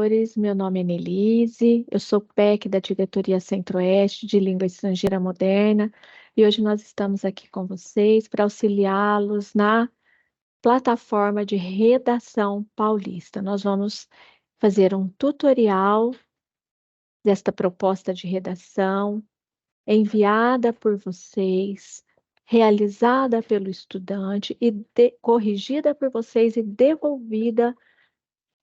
professores. Meu nome é Nelise, eu sou PEC da Diretoria Centro-Oeste de Língua Estrangeira Moderna e hoje nós estamos aqui com vocês para auxiliá-los na plataforma de redação paulista. Nós vamos fazer um tutorial desta proposta de redação enviada por vocês, realizada pelo estudante e corrigida por vocês e devolvida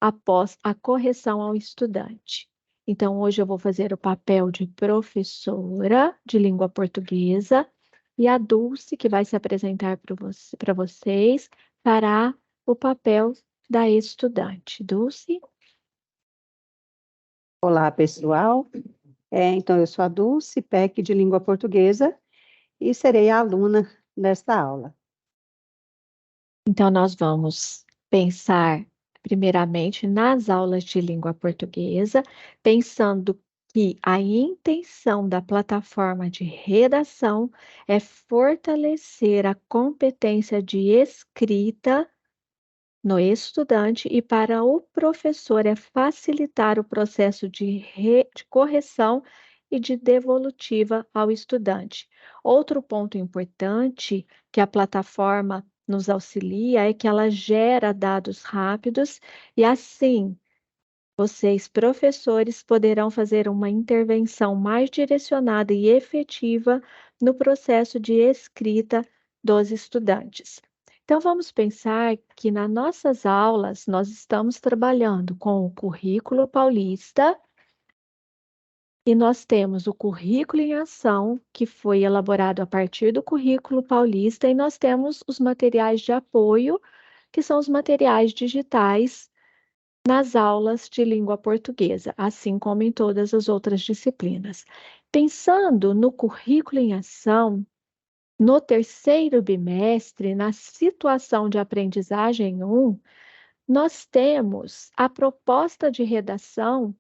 após a correção ao estudante. Então, hoje eu vou fazer o papel de professora de língua portuguesa e a Dulce, que vai se apresentar para vocês, fará o papel da estudante. Dulce? Olá, pessoal. Então, eu sou a Dulce, PEC de língua portuguesa, e serei a aluna desta aula. Então, nós vamos pensar primeiramente nas aulas de língua portuguesa, pensando que a intenção da plataforma de redação é fortalecer a competência de escrita no estudante e para o professor é facilitar o processo de correção e de devolutiva ao estudante. Outro ponto importante que a plataforma nos auxilia é que ela gera dados rápidos e assim vocês, professores, poderão fazer uma intervenção mais direcionada e efetiva no processo de escrita dos estudantes. Então, vamos pensar que nas nossas aulas nós estamos trabalhando com o currículo paulista e nós temos o currículo em ação, que foi elaborado a partir do currículo paulista, e nós temos os materiais de apoio, que são os materiais digitais nas aulas de língua portuguesa, assim como em todas as outras disciplinas. Pensando no currículo em ação, no terceiro bimestre, na situação de aprendizagem 1, nós temos a proposta de redação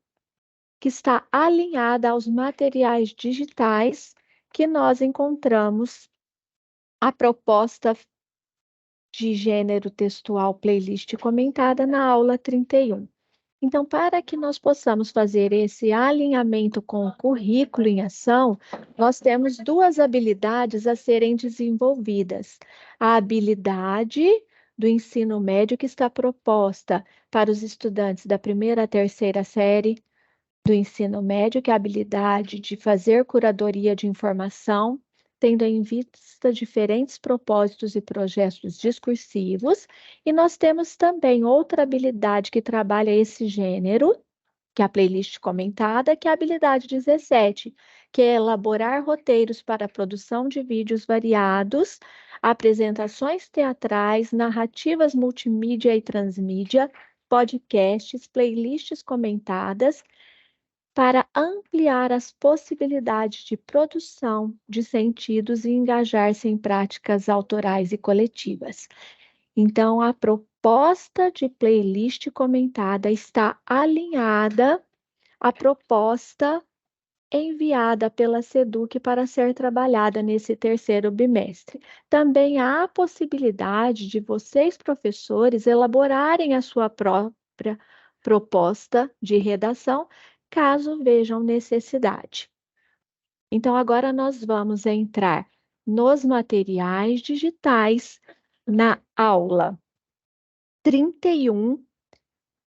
que está alinhada aos materiais digitais que nós encontramos a proposta de gênero textual playlist comentada na aula 31. Então, para que nós possamos fazer esse alinhamento com o currículo em ação, nós temos duas habilidades a serem desenvolvidas. A habilidade do ensino médio, que está proposta para os estudantes da primeira à terceira série do ensino médio, que é a habilidade de fazer curadoria de informação, tendo em vista diferentes propósitos e projetos discursivos. E nós temos também outra habilidade que trabalha esse gênero, que é a playlist comentada, que é a habilidade 17, que é elaborar roteiros para a produção de vídeos variados, apresentações teatrais, narrativas multimídia e transmídia, podcasts, playlists comentadas, para ampliar as possibilidades de produção de sentidos e engajar-se em práticas autorais e coletivas. Então, a proposta de playlist comentada está alinhada à proposta enviada pela SEDUC para ser trabalhada nesse terceiro bimestre. Também há a possibilidade de vocês, professores, elaborarem a sua própria proposta de redação, caso vejam necessidade. Então, agora nós vamos entrar nos materiais digitais na aula 31,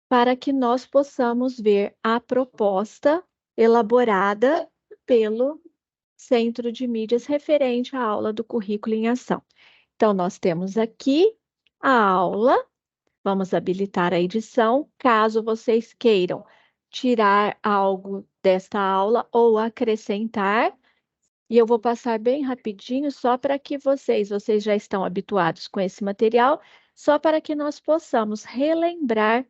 para que nós possamos ver a proposta elaborada pelo Centro de Mídias referente à aula do currículo em ação. Então, nós temos aqui a aula, vamos habilitar a edição, caso vocês queiram tirar algo desta aula ou acrescentar, e eu vou passar bem rapidinho só para que vocês já estão habituados com esse material, só para que nós possamos relembrar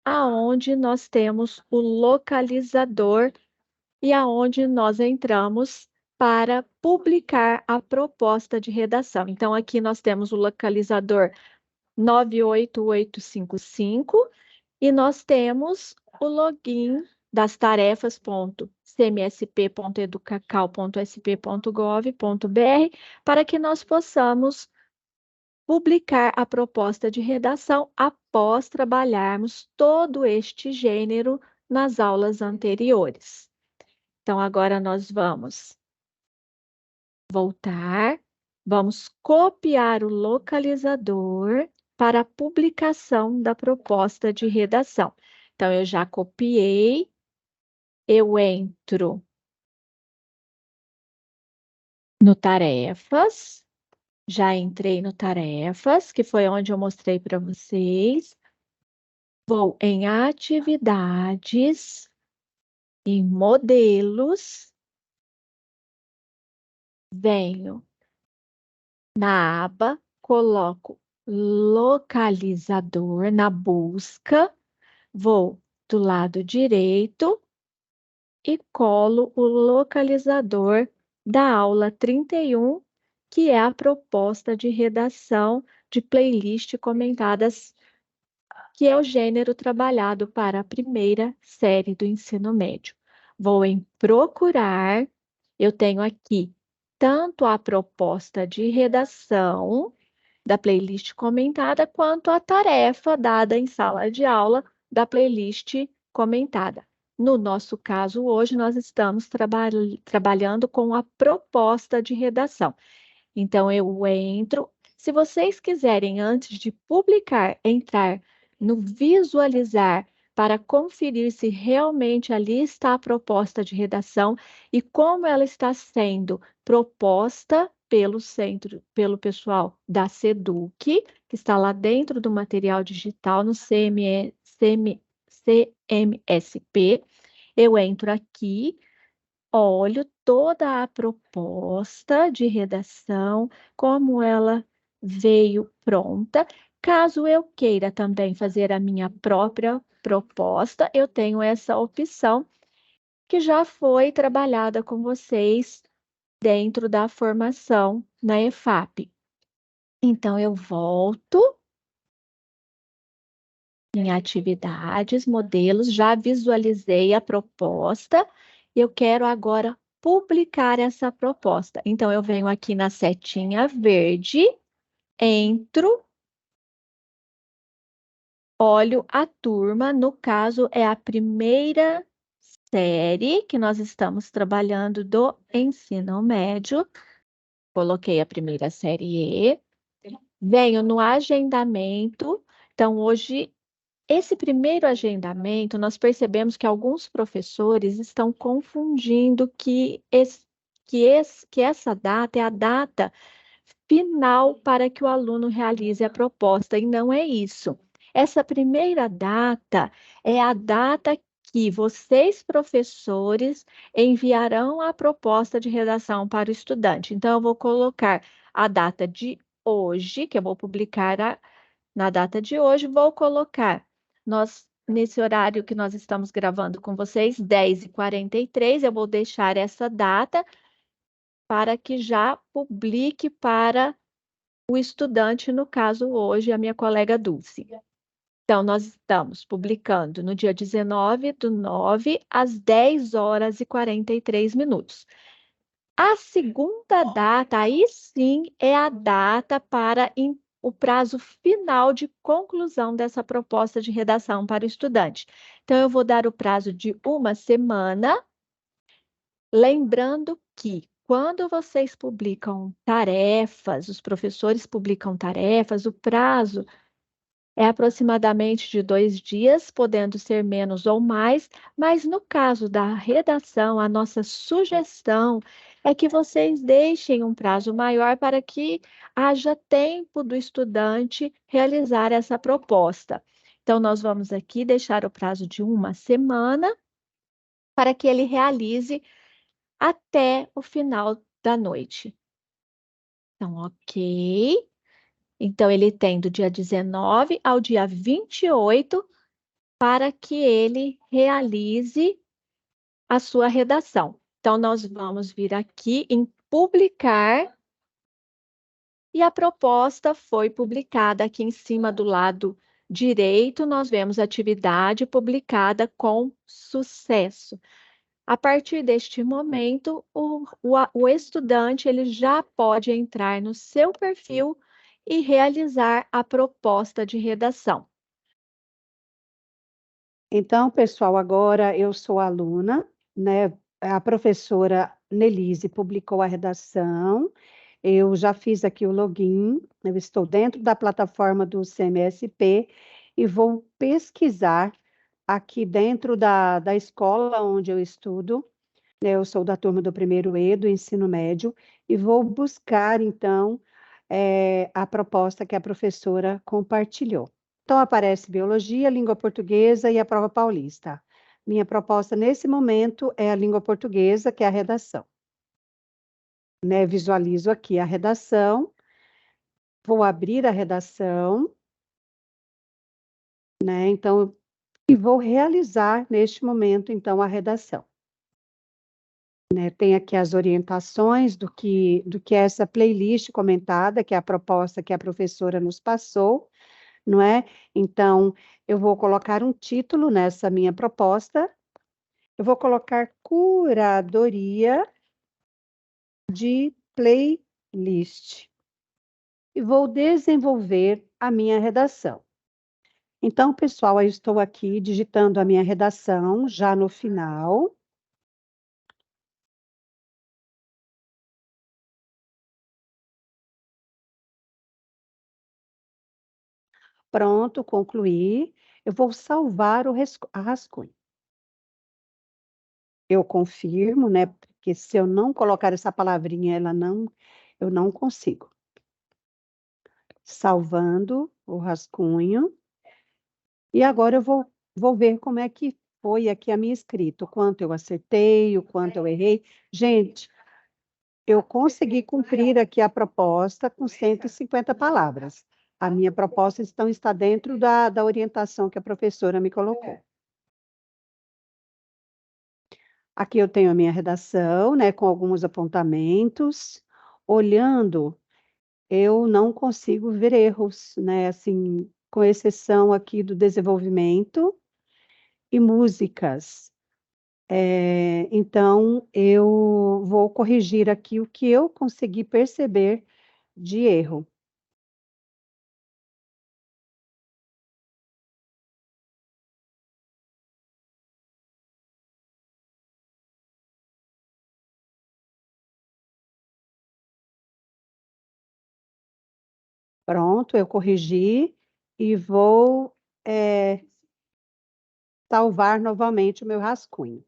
aonde nós temos o localizador e aonde nós entramos para publicar a proposta de redação. Então, aqui nós temos o localizador 98855 e nós temos o login das tarefas.cmsp.educacau.sp.gov.br para que nós possamos publicar a proposta de redação após trabalharmos todo este gênero nas aulas anteriores. Então, agora nós vamos voltar, vamos copiar o localizador para a publicação da proposta de redação. Então, eu já copiei, eu entro no Tarefas, já entrei no Tarefas, que foi onde eu mostrei para vocês. Vou em Atividades, em Modelos, venho na aba, coloco Localizador na busca, vou do lado direito e colo o localizador da aula 31, que é a proposta de redação de playlist comentadas, que é o gênero trabalhado para a primeira série do ensino médio. Vou em procurar, eu tenho aqui tanto a proposta de redação da playlist comentada, quanto a tarefa dada em sala de aula da playlist comentada. No nosso caso, hoje, nós estamos trabalhando com a proposta de redação. Então, eu entro. Se vocês quiserem, antes de publicar, entrar no visualizar para conferir se realmente ali está a proposta de redação e como ela está sendo proposta pelo pessoal da SEDUC, que está lá dentro do material digital no CMSP. Eu entro aqui, olho toda a proposta de redação, como ela veio pronta. Caso eu queira também fazer a minha própria proposta, eu tenho essa opção que já foi trabalhada com vocês dentro da formação na EFAP. Então, eu volto em Atividades, Modelos, já visualizei a proposta, eu quero agora publicar essa proposta. Então, eu venho aqui na setinha verde, entro, olho a turma, no caso é a primeira série que nós estamos trabalhando do ensino médio. Coloquei a primeira série E, venho no agendamento. Então, hoje, esse primeiro agendamento, nós percebemos que alguns professores estão confundindo que essa data é a data final para que o aluno realize a proposta, e não é isso. Essa primeira data é a data que vocês, professores, enviarão a proposta de redação para o estudante. Então, eu vou colocar a data de hoje, que eu vou publicar na data de hoje, vou colocar nesse horário que nós estamos gravando com vocês, 10h43, eu vou deixar essa data para que já publique para o estudante, no caso hoje, a minha colega Dulce. Então, nós estamos publicando no dia 19/9, às 10h43. A segunda data, aí sim, é a data para o prazo final de conclusão dessa proposta de redação para o estudante. Então, eu vou dar o prazo de uma semana, lembrando que quando vocês publicam tarefas, os professores publicam tarefas, o prazo é aproximadamente de 2 dias, podendo ser menos ou mais, mas no caso da redação, a nossa sugestão é que vocês deixem um prazo maior para que haja tempo do estudante realizar essa proposta. Então, nós vamos aqui deixar o prazo de uma semana para que ele realize até o final da noite. Então, ok. Então, ele tem do dia 19 ao dia 28 para que ele realize a sua redação. Então, nós vamos vir aqui em publicar e a proposta foi publicada aqui em cima do lado direito. Nós vemos atividade publicada com sucesso. A partir deste momento, o estudante ele já pode entrar no seu perfil e realizar a proposta de redação. Então, pessoal, agora eu sou aluna, né? A professora Nelise publicou a redação, eu já fiz aqui o login, eu estou dentro da plataforma do CMSP e vou pesquisar aqui dentro da escola onde eu estudo, né? Eu sou da turma do primeiro E, do ensino médio, e vou buscar, então, a proposta que a professora compartilhou. Então, aparece biologia, língua portuguesa e a prova paulista. Minha proposta nesse momento é a língua portuguesa, que é a redação. Né? Visualizo aqui a redação, vou abrir a redação, né? Então, e vou realizar neste momento, então, a redação. Né? Tem aqui as orientações do que é essa playlist comentada, que é a proposta que a professora nos passou, não é? Então, eu vou colocar um título nessa minha proposta, eu vou colocar curadoria de playlist e vou desenvolver a minha redação. Então, pessoal, eu estou aqui digitando a minha redação já no final. Pronto, concluí. Eu vou salvar a rascunho. Eu confirmo, né? Porque se eu não colocar essa palavrinha, eu não consigo. Salvando o rascunho. E agora eu vou ver como é que foi aqui a minha escrita, o quanto eu acertei, o quanto eu errei. Gente, eu consegui cumprir aqui a proposta com 150 palavras. A minha proposta então está dentro da orientação que a professora me colocou. Aqui eu tenho a minha redação, né, com alguns apontamentos. Olhando, eu não consigo ver erros, né, assim, com exceção aqui do desenvolvimento e músicas. Então, eu vou corrigir aqui o que eu consegui perceber de erro. Pronto, eu corrigi e vou salvar novamente o meu rascunho.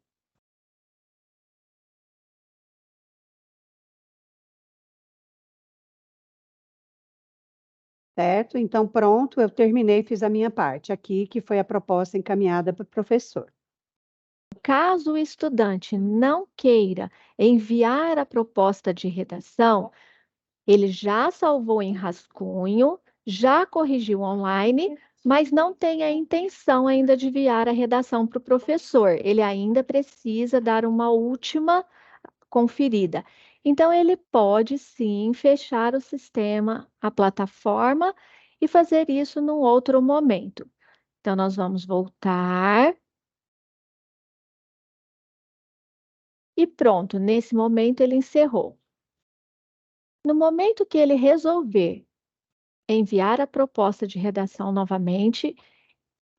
Certo? Então, pronto, eu terminei, fiz a minha parte aqui, que foi a proposta encaminhada para o professor. Caso o estudante não queira enviar a proposta de redação, ele já salvou em rascunho, já corrigiu online, mas não tem a intenção ainda de enviar a redação para o professor. Ele ainda precisa dar uma última conferida. Então, ele pode sim fechar o sistema, a plataforma e fazer isso num outro momento. Então, nós vamos voltar. E pronto, nesse momento ele encerrou. No momento que ele resolver enviar a proposta de redação novamente,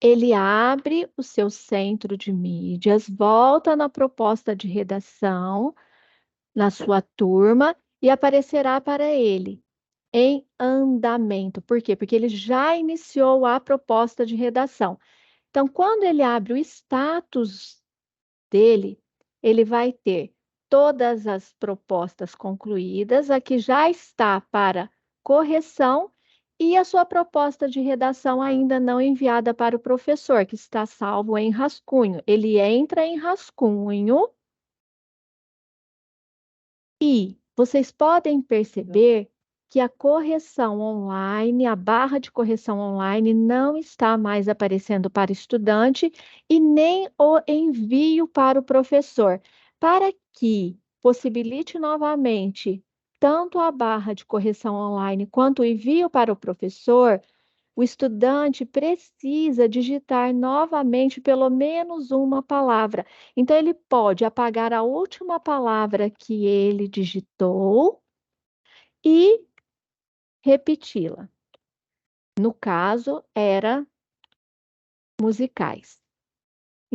ele abre o seu centro de mídias, volta na proposta de redação, na sua turma, e aparecerá para ele em andamento. Por quê? Porque ele já iniciou a proposta de redação. Então, quando ele abre o status dele, ele vai ter todas as propostas concluídas, a que já está para correção e a sua proposta de redação ainda não enviada para o professor, que está salvo em rascunho. Ele entra em rascunho e vocês podem perceber que a correção online, a barra de correção online, não está mais aparecendo para o estudante e nem o envio para o professor. Para que possibilite novamente tanto a barra de correção online quanto o envio para o professor, o estudante precisa digitar novamente pelo menos uma palavra. Então, ele pode apagar a última palavra que ele digitou e repeti-la. No caso, era musicais.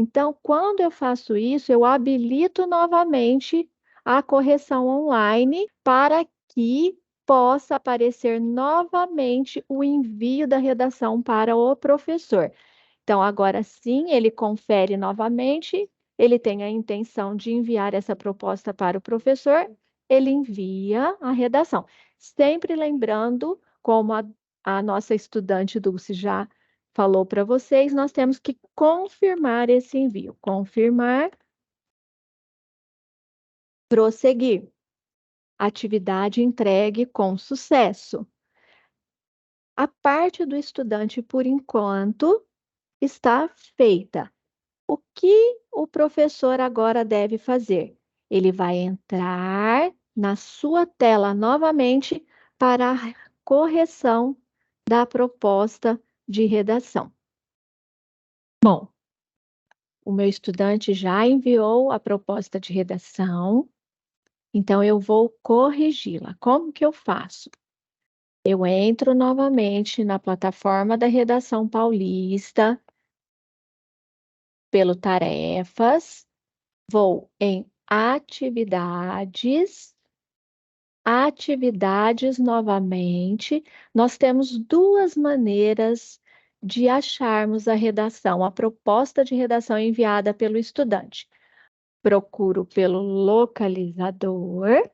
Então, quando eu faço isso, eu habilito novamente a correção online para que possa aparecer novamente o envio da redação para o professor. Então, agora sim, ele confere novamente, ele tem a intenção de enviar essa proposta para o professor, ele envia a redação. Sempre lembrando, como a nossa estudante Dulce já falou para vocês, nós temos que confirmar esse envio. Confirmar, prosseguir. Atividade entregue com sucesso. A parte do estudante, por enquanto, está feita. O que o professor agora deve fazer? Ele vai entrar na sua tela novamente para a correção da proposta de redação. Bom, o meu estudante já enviou a proposta de redação, então eu vou corrigi-la. Como que eu faço? Eu entro novamente na plataforma da Redação Paulista, pelo Tarefas, vou em Atividades, Atividades novamente. Nós temos duas maneiras de acharmos a redação, a proposta de redação enviada pelo estudante. Procuro pelo localizador.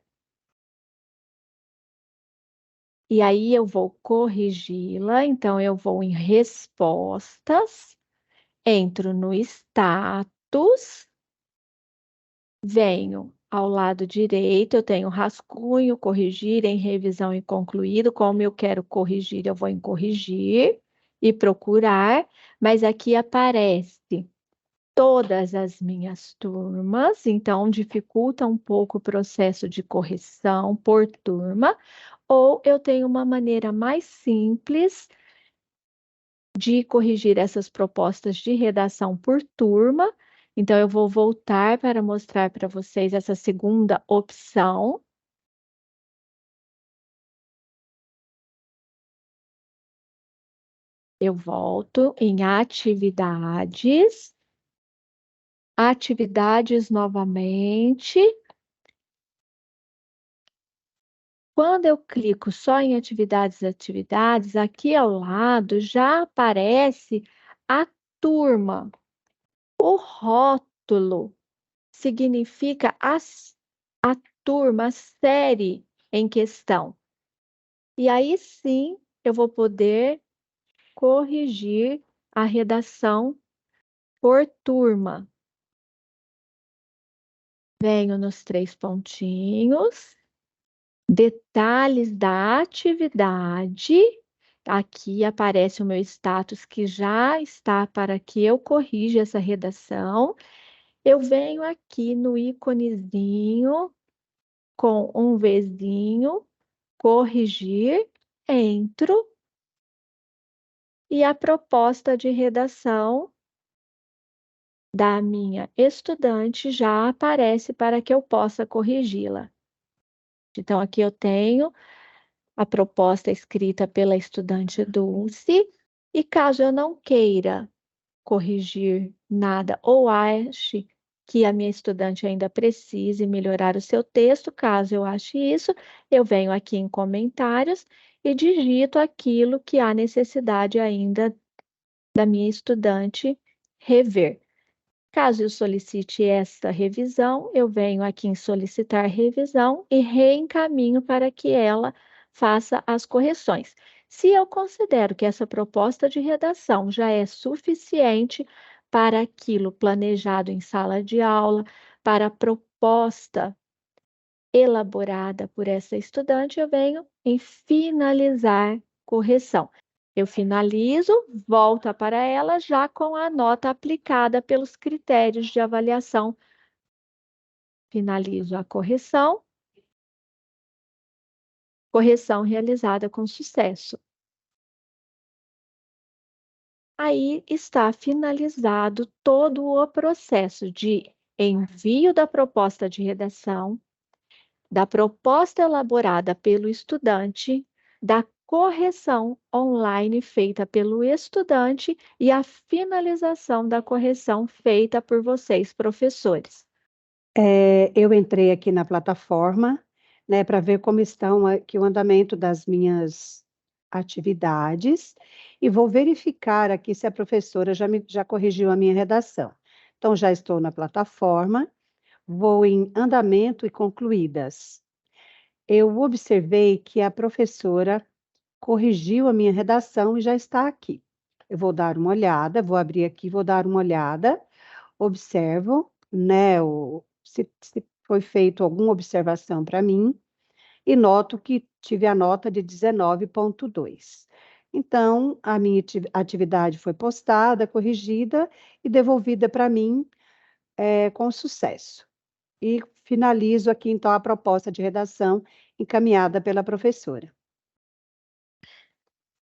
E aí eu vou corrigi-la, então eu vou em Respostas, entro no Status, venho ao lado direito, eu tenho rascunho, corrigir, em revisão e concluído. Como eu quero corrigir, eu vou em corrigir e procurar, mas aqui aparece todas as minhas turmas, então dificulta um pouco o processo de correção por turma, ou eu tenho uma maneira mais simples de corrigir essas propostas de redação por turma. Então, eu vou voltar para mostrar para vocês essa segunda opção. Eu volto em Atividades, Atividades novamente. Quando eu clico só em atividades, aqui ao lado já aparece a turma. O rótulo significa a turma, a série em questão. E aí sim eu vou poder corrigir a redação por turma. Venho nos 3 pontinhos. Detalhes da atividade. Aqui aparece o meu status que já está para que eu corrija essa redação. Eu venho aqui no íconezinho com um Vzinho, corrigir, entro e a proposta de redação da minha estudante já aparece para que eu possa corrigi-la. Então, aqui eu tenho a proposta escrita pela estudante Dulce, e caso eu não queira corrigir nada ou ache que a minha estudante ainda precise melhorar o seu texto, caso eu ache isso, eu venho aqui em comentários e digito aquilo que há necessidade ainda da minha estudante rever. Caso eu solicite esta revisão, eu venho aqui em solicitar revisão e reencaminho para que ela faça as correções. Se eu considero que essa proposta de redação já é suficiente para aquilo planejado em sala de aula, para a proposta elaborada por essa estudante, eu venho em finalizar correção. Eu finalizo, volta para ela já com a nota aplicada pelos critérios de avaliação. Finalizo a correção. Correção realizada com sucesso. Aí está finalizado todo o processo de envio da proposta de redação, da proposta elaborada pelo estudante, da correção online feita pelo estudante e a finalização da correção feita por vocês, professores. Eu entrei aqui na plataforma, né, para ver como estão aqui o andamento das minhas atividades e vou verificar aqui se a professora já corrigiu a minha redação. Então, já estou na plataforma, vou em andamento e concluídas. Eu observei que a professora corrigiu a minha redação e já está aqui. Eu vou dar uma olhada, vou abrir aqui, vou dar uma olhada, observo, né, se foi feito alguma observação para mim, e noto que tive a nota de 19,2. Então, a minha atividade foi postada, corrigida e devolvida para mim, com sucesso. E finalizo aqui, então, a proposta de redação encaminhada pela professora.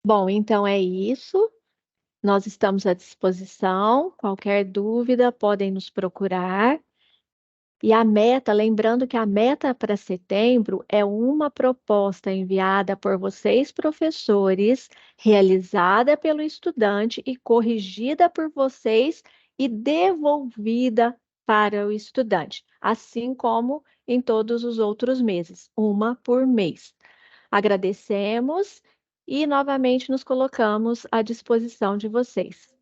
Bom, então é isso. Nós estamos à disposição. Qualquer dúvida, podem nos procurar. E a meta, lembrando que a meta para setembro é uma proposta enviada por vocês, professores, realizada pelo estudante e corrigida por vocês e devolvida para o estudante, assim como em todos os outros meses, uma por mês. Agradecemos e novamente nos colocamos à disposição de vocês.